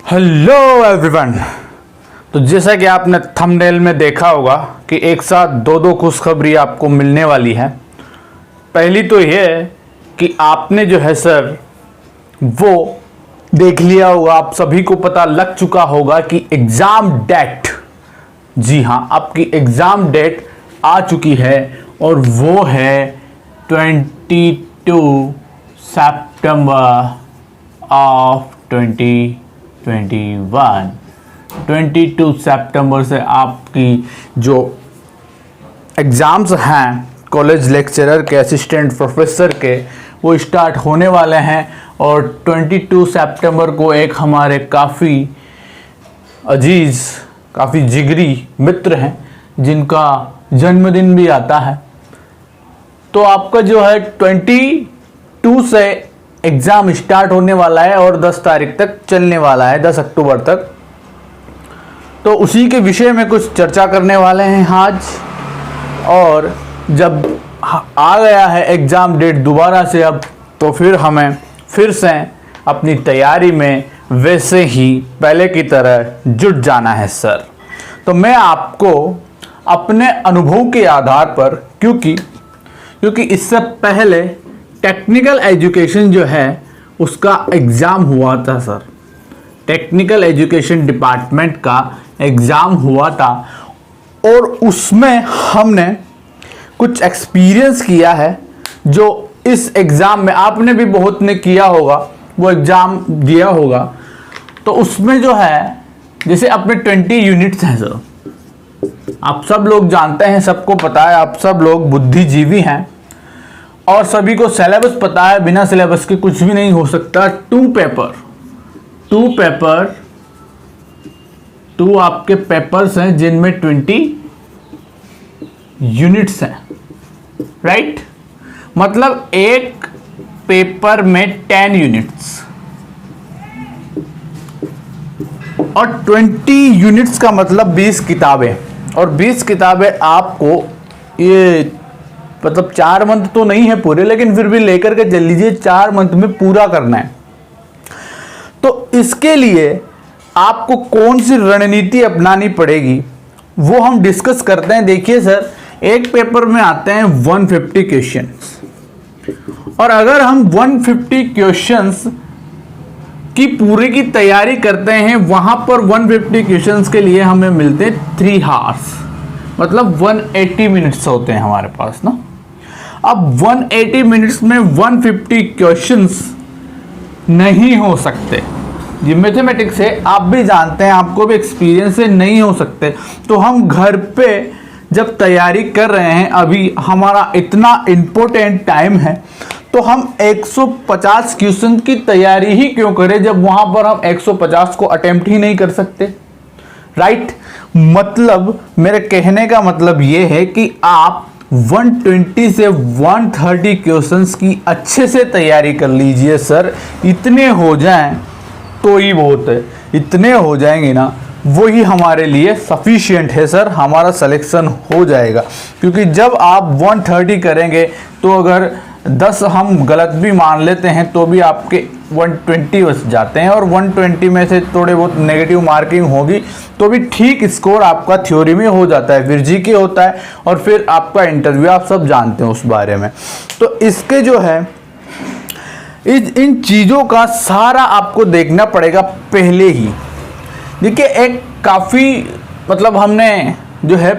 Hello everyone. तो जैसा कि आपने थंबनेल में देखा होगा कि एक साथ दो खुशखबरी आपको मिलने वाली है। पहली तो ये कि आपने जो है सर वो देख लिया होगा, आप सभी को पता लग चुका होगा कि एग्ज़ाम डेट, जी हाँ, आपकी एग्ज़ाम डेट आ चुकी है और वो है 22 सितंबर ऑफ 22 सितंबर से आपकी जो एग्ज़ाम्स हैं कॉलेज लेक्चरर के, असिस्टेंट प्रोफेसर के, वो स्टार्ट होने वाले हैं। और 22 सितंबर को एक हमारे काफ़ी अजीज़, काफ़ी जिगरी मित्र हैं जिनका जन्मदिन भी आता है। तो आपका जो है 22 से एग्ज़ाम स्टार्ट होने वाला है और 10 तारीख तक चलने वाला है, 10 अक्टूबर तक। तो उसी के विषय में कुछ चर्चा करने वाले हैं आज। और जब आ गया है एग्ज़ाम डेट दोबारा से अब, तो फिर हमें फिर से अपनी तैयारी में वैसे ही पहले की तरह जुट जाना है सर। तो मैं आपको अपने अनुभव के आधार पर, क्योंकि इससे पहले टेक्निकल एजुकेशन जो है उसका एग्ज़ाम हुआ था सर, टेक्निकल एजुकेशन डिपार्टमेंट का एग्ज़ाम हुआ था और उसमें हमने कुछ एक्सपीरियंस किया है जो इस एग्ज़ाम में आपने भी बहुत ने किया होगा, वो एग्ज़ाम दिया होगा। तो उसमें जो है जैसे अपने 20 यूनिट्स हैं सर, आप सब लोग जानते हैं, सबको पता है, आप सब लोग बुद्धिजीवी हैं और सभी को सिलेबस पता है, बिना सिलेबस के कुछ भी नहीं हो सकता। टू आपके पेपर्स हैं जिनमें 20 यूनिट्स हैं, राइट? मतलब एक पेपर में 10 यूनिट्स और 20 यूनिट्स का मतलब 20 किताबें। और 20 किताबें आपको ये मतलब 4 मंथ तो नहीं है पूरे, लेकिन फिर भी लेकर के चल लीजिए 4 मंथ में पूरा करना है। तो इसके लिए आपको कौन सी रणनीति अपनानी पड़ेगी वो हम डिस्कस करते हैं। देखिए सर, एक पेपर में आते हैं 150 क्वेश्चंस और अगर हम 150 क्वेश्चंस की पूरे की तैयारी करते हैं, वहां पर 150 क्वेश्चंस के लिए हमें मिलते हैं 3 आवर्स, मतलब 180 मिनट्स होते हैं हमारे पास ना। अब 180 मिनट्स में 150 क्वेश्चंस नहीं हो सकते। ये मैथमेटिक्स है, आप भी जानते हैं, आपको भी एक्सपीरियंस है, नहीं हो सकते। तो हम घर पे जब तैयारी कर रहे हैं, अभी हमारा इतना इम्पोर्टेंट टाइम है, तो हम 150 क्वेश्चन की तैयारी ही क्यों करें जब वहां पर हम 150 को अटेम्प्ट ही नहीं कर सकते, राइट? मतलब मेरे कहने का मतलब ये है कि आप 120 से 130 क्वेश्चंस की अच्छे से तैयारी कर लीजिए सर। इतने हो जाएं तो ही बहुत है, इतने हो जाएंगे ना वही हमारे लिए सफिशिएंट है सर, हमारा सिलेक्शन हो जाएगा। क्योंकि जब आप 130 करेंगे तो अगर 10 हम गलत भी मान लेते हैं तो भी आपके 120 बच जाते हैं और 120 में से थोड़े बहुत नेगेटिव मार्किंग होगी तो भी ठीक स्कोर आपका थ्योरी में हो जाता है, फिर जीके होता है और फिर आपका इंटरव्यू, आप सब जानते हैं उस बारे में। तो इसके जो है इन चीज़ों का सारा आपको देखना पड़ेगा पहले ही। देखिए, एक काफ़ी मतलब हमने जो है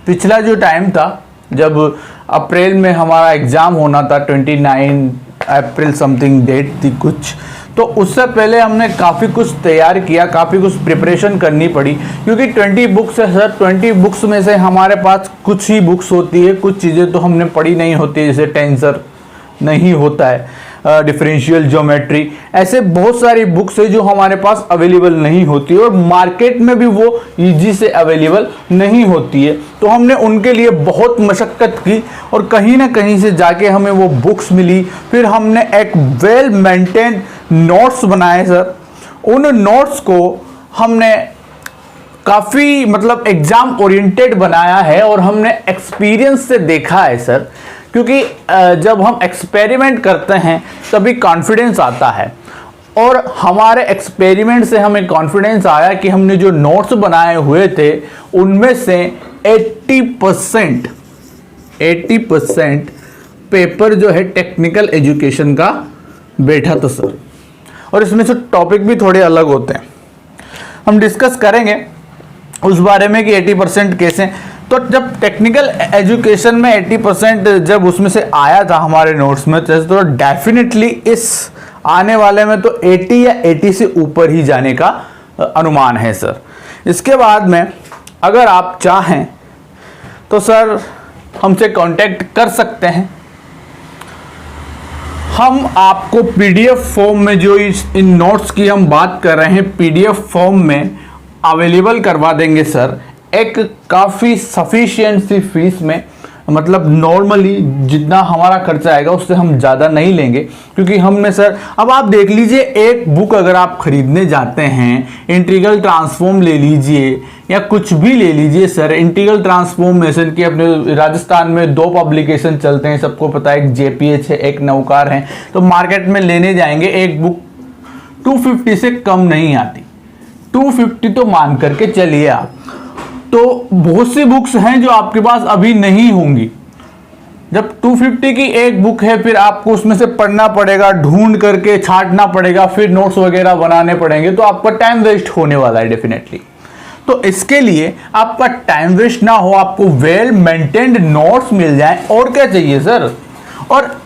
पिछला जो टाइम था जब अप्रैल में हमारा एग्ज़ाम होना था, 29 अप्रैल समथिंग डेट थी कुछ, तो उससे पहले हमने काफ़ी कुछ तैयार किया, काफ़ी कुछ प्रिपरेशन करनी पड़ी। क्योंकि 20 बुक्स है सर, 20 बुक्स में से हमारे पास कुछ ही बुक्स होती है, कुछ चीज़ें तो हमने पढ़ी नहीं होती, जैसे टेंसर नहीं होता है, डिफरेंशियल ज्योमेट्री, ऐसे बहुत सारी बुक्स है जो हमारे पास अवेलेबल नहीं होती और मार्केट में भी वो इजी से अवेलेबल नहीं होती है। तो हमने उनके लिए बहुत मशक्क़त की और कहीं ना कहीं से जाके हमें वो बुक्स मिली। फिर हमने एक वेल मेंटेन नोट्स बनाए सर, उन नोट्स को हमने काफ़ी मतलब एग्ज़ाम ओरिएंटेड बनाया है और हमने एक्सपीरियंस से देखा है सर। क्योंकि जब हम एक्सपेरिमेंट करते हैं तभी कॉन्फिडेंस आता है और हमारे एक्सपेरिमेंट से हमें कॉन्फिडेंस आया कि हमने जो नोट्स बनाए हुए थे उनमें से 80% पेपर जो है टेक्निकल एजुकेशन का बैठा था सर। और इसमें से टॉपिक भी थोड़े अलग होते हैं, हम डिस्कस करेंगे उस बारे में कि 80% कैसे। तो जब टेक्निकल एजुकेशन में 80% जब उसमें से आया था हमारे नोट्स में, तो डेफिनेटली इस आने वाले में तो 80 या 80 से ऊपर ही जाने का अनुमान है सर। इसके बाद में अगर आप चाहें तो सर हमसे कांटेक्ट कर सकते हैं, हम आपको पीडीएफ फॉर्म में जो इन नोट्स की हम बात कर रहे हैं पीडीएफ फॉर्म में अवेलेबल करवा देंगे सर, एक काफ़ी सफिशिएंट सी फीस में। मतलब नॉर्मली जितना हमारा खर्चा आएगा उससे हम ज़्यादा नहीं लेंगे, क्योंकि हमने सर, अब आप देख लीजिए, एक बुक अगर आप खरीदने जाते हैं, इंटीग्रल ट्रांसफॉर्म ले लीजिए या कुछ भी ले लीजिए सर, इंटीग्रल ट्रांसफॉर्मेशन की अपने राजस्थान में 2 पब्लिकेशन चलते हैं, सबको पता है, एक जेपीएच है, एक नवकार है। तो मार्केट में लेने जाएंगे, एक बुक 250 से कम नहीं आती, 250 तो मान करके चलिए आप। तो बहुत सी बुक्स हैं जो आपके पास अभी नहीं होंगी। जब 250 की एक बुक है, फिर आपको उसमें से पढ़ना पड़ेगा, ढूंढ करके छांटना पड़ेगा, फिर नोट्स वगैरह बनाने पड़ेंगे, तो आपका टाइम वेस्ट होने वाला है डेफिनेटली। तो इसके लिए आपका टाइम वेस्ट ना हो, आपको वेल मेंटेन्ड नोट्स मिल जाए, और क्या चाहिए सर। और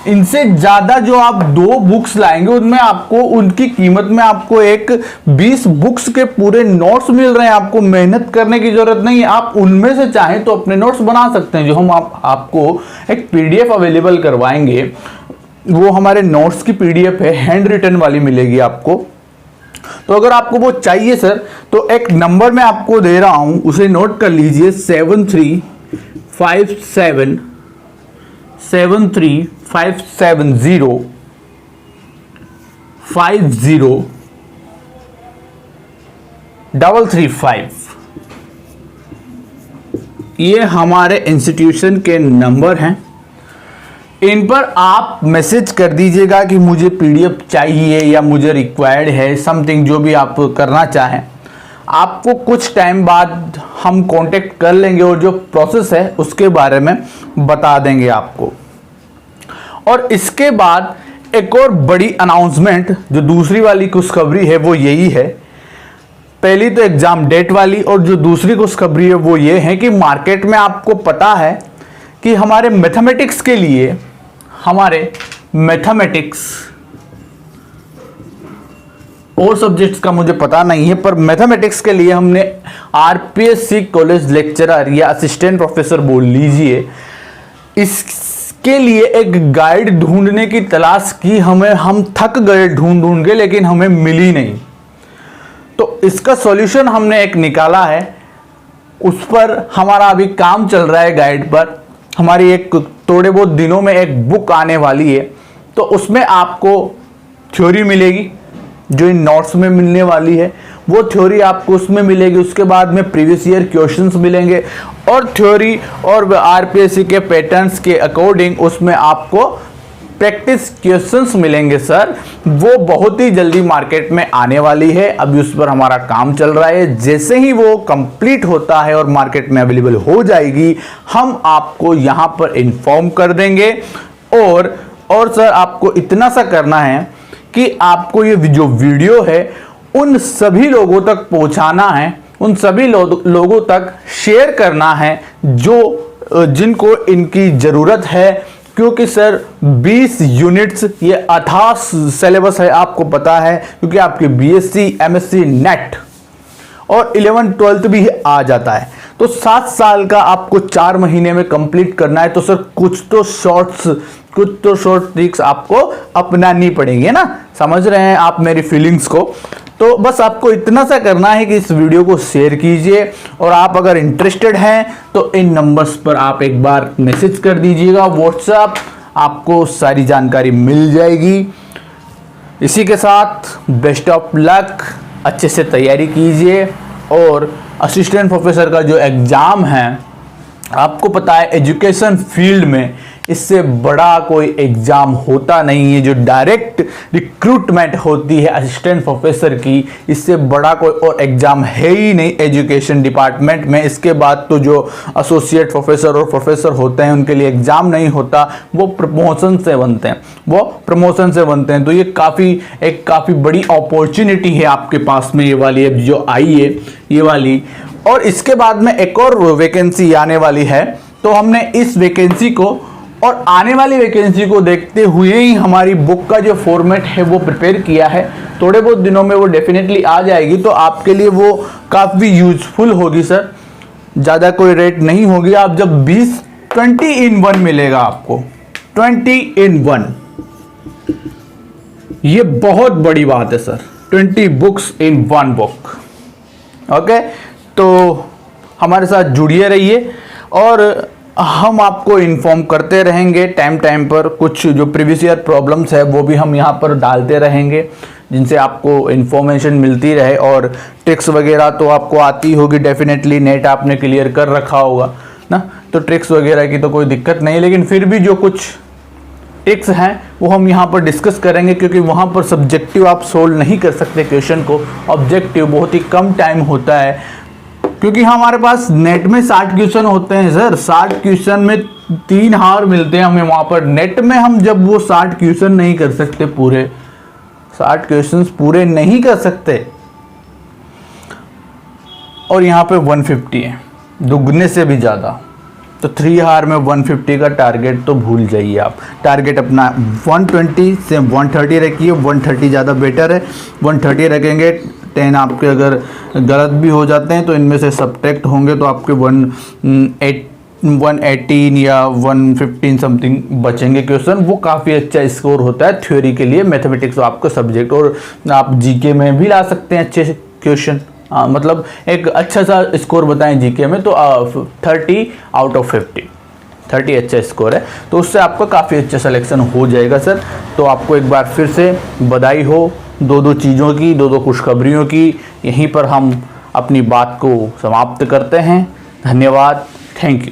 इनसे ज़्यादा जो आप 2 बुक्स लाएंगे उनमें आपको, उनकी कीमत में आपको एक 20 बुक्स के पूरे नोट्स मिल रहे हैं, आपको मेहनत करने की जरूरत नहीं है। आप उनमें से चाहें तो अपने नोट्स बना सकते हैं, जो हम आपको एक पीडीएफ अवेलेबल करवाएंगे। वो हमारे नोट्स की पीडीएफ है, हैंड रिटन वाली मिलेगी आपको। तो अगर आपको वो चाहिए सर, तो एक नंबर मैं आपको दे रहा हूं, उसे नोट कर लीजिए, 7357 5035। ये हमारे इंस्टीट्यूशन के नंबर हैं, इन पर आप मैसेज कर दीजिएगा कि मुझे पीडीएफ चाहिए या मुझे रिक्वायर्ड है, समथिंग जो भी आप करना चाहें। आपको कुछ टाइम बाद हम कांटेक्ट कर लेंगे और जो प्रोसेस है उसके बारे में बता देंगे आपको। और इसके बाद एक और बड़ी अनाउंसमेंट, जो दूसरी वाली खुशखबरी है वो यही है। पहली तो एग्जाम डेट वाली, और जो दूसरी खुशखबरी है वो ये है कि मार्केट में आपको पता है कि हमारे मैथमेटिक्स के लिए, हमारे मैथमेटिक्स और सब्जेक्ट्स का मुझे पता नहीं है, पर मैथमेटिक्स के लिए हमने आरपीएससी कॉलेज लेक्चरर या असिस्टेंट प्रोफेसर बोल लीजिए, इसके लिए एक गाइड ढूंढने की तलाश की हम थक गए ढूंढ के, लेकिन हमें मिली नहीं। तो इसका सॉल्यूशन हमने एक निकाला है, उस पर हमारा अभी काम चल रहा है। गाइड पर हमारी एक थोड़े बहुत दिनों में एक बुक आने वाली है, तो उसमें आपको थ्योरी मिलेगी जो इन नोट्स में मिलने वाली है, वो थ्योरी आपको उसमें मिलेगी। उसके बाद में प्रीवियस ईयर क्वेश्चंस मिलेंगे, और थ्योरी और आरपीएससी के पैटर्न्स के अकॉर्डिंग उसमें आपको प्रैक्टिस क्वेश्चंस मिलेंगे सर। वो बहुत ही जल्दी मार्केट में आने वाली है, अभी उस पर हमारा काम चल रहा है। जैसे ही वो कंप्लीट होता है और मार्केट में अवेलेबल हो जाएगी, हम आपको यहाँ पर इन्फॉर्म कर देंगे। और सर आपको इतना सा करना है कि आपको ये जो वीडियो है उन सभी लोगों तक पहुंचाना है, उन सभी लोगों तक शेयर करना है जिनको इनकी ज़रूरत है। क्योंकि सर 20 यूनिट्स ये अथाह सिलेबस है, आपको पता है, क्योंकि आपके बीएससी, एमएससी, नेट और 11-12 भी आ जाता है। तो 7 साल का आपको 4 महीने में कंप्लीट करना है। तो सर कुछ तो शॉर्ट ट्रिक्स आपको अपनानी पड़ेगी ना, समझ रहे हैं आप मेरी फीलिंग्स को। तो बस आपको इतना सा करना है कि इस वीडियो को शेयर कीजिए, और आप अगर इंटरेस्टेड हैं तो इन नंबर्स पर आप एक बार मैसेज कर दीजिएगा व्हाट्सएप, आपको सारी जानकारी मिल जाएगी। इसी के साथ बेस्ट ऑफ लक, अच्छे से तैयारी कीजिए। और असिस्टेंट प्रोफेसर का जो एग्ज़ाम है, आपको पता है एजुकेशन फील्ड में इससे बड़ा कोई एग्ज़ाम होता नहीं है। जो डायरेक्ट रिक्रूटमेंट होती है असिस्टेंट प्रोफेसर की, इससे बड़ा कोई और एग्ज़ाम है ही नहीं एजुकेशन डिपार्टमेंट में। इसके बाद तो जो एसोसिएट प्रोफेसर और प्रोफेसर होते हैं उनके लिए एग्ज़ाम नहीं होता, वो प्रमोशन से बनते हैं। तो ये काफ़ी बड़ी अपॉर्चुनिटी है आपके पास में, ये वाली अब जो आई है ये वाली। और इसके बाद में एक और वैकेंसी आने वाली है, तो हमने इस वैकेंसी को और आने वाली वैकेंसी को देखते हुए ही हमारी बुक का जो फॉर्मेट है वो प्रिपेयर किया है। थोड़े बहुत दिनों में वो डेफिनेटली आ जाएगी, तो आपके लिए वो काफ़ी यूजफुल होगी सर। ज़्यादा कोई रेट नहीं होगी। आप जब 20 in 1 मिलेगा आपको, 20 in 1, ये बहुत बड़ी बात है सर। 20 बुक्स इन 1 बुक। ओके, तो हमारे साथ जुड़िए रहिए और हम आपको इन्फॉर्म करते रहेंगे टाइम पर। कुछ जो प्रीवियस ईयर प्रॉब्लम्स है वो भी हम यहाँ पर डालते रहेंगे, जिनसे आपको इन्फॉर्मेशन मिलती रहे। और ट्रिक्स वगैरह तो आपको आती होगी डेफिनेटली, नेट आपने क्लियर कर रखा होगा ना, तो ट्रिक्स वगैरह की तो कोई दिक्कत नहीं। लेकिन फिर भी जो कुछ ट्रिक्स हैं वो हम यहाँ पर डिस्कस करेंगे, क्योंकि वहाँ पर सब्जेक्टिव आप सोल्व नहीं कर सकते क्वेश्चन को, ऑब्जेक्टिव बहुत ही कम टाइम होता है। क्योंकि हमारे पास नेट में 60 क्वेश्चन होते हैं सर, 60 क्वेश्चन में 3 आवर मिलते हैं हमें वहाँ पर। नेट में हम जब वो 60 क्वेश्चन नहीं कर सकते, पूरे 60 क्वेश्चंस पूरे नहीं कर सकते, और यहाँ पे 150 है, दुगने से भी ज़्यादा। तो 3 आवर में 150 का टारगेट तो भूल जाइए आप। टारगेट अपना 120 से 130 रखिए, 130 ज़्यादा बेटर है। 130 रखेंगे, 10 आपके अगर गलत भी हो जाते हैं तो इनमें से सब्ट्रैक्ट होंगे, तो आपके 118 या 115 समथिंग बचेंगे क्वेश्चन। वो काफ़ी अच्छा स्कोर होता है थ्योरी के लिए, मैथमेटिक्स आपका सब्जेक्ट। और आप जीके में भी ला सकते हैं अच्छे क्वेश्चन, मतलब एक अच्छा सा स्कोर बताएं जीके में, तो 30 out of 50, 30 अच्छा स्कोर है, तो उससे आपका काफ़ी अच्छा सिलेक्शन हो जाएगा सर। तो आपको एक बार फिर से बधाई हो दो चीज़ों की, दो खुशखबरियों की। यहीं पर हम अपनी बात को समाप्त करते हैं। धन्यवाद, थैंक यू।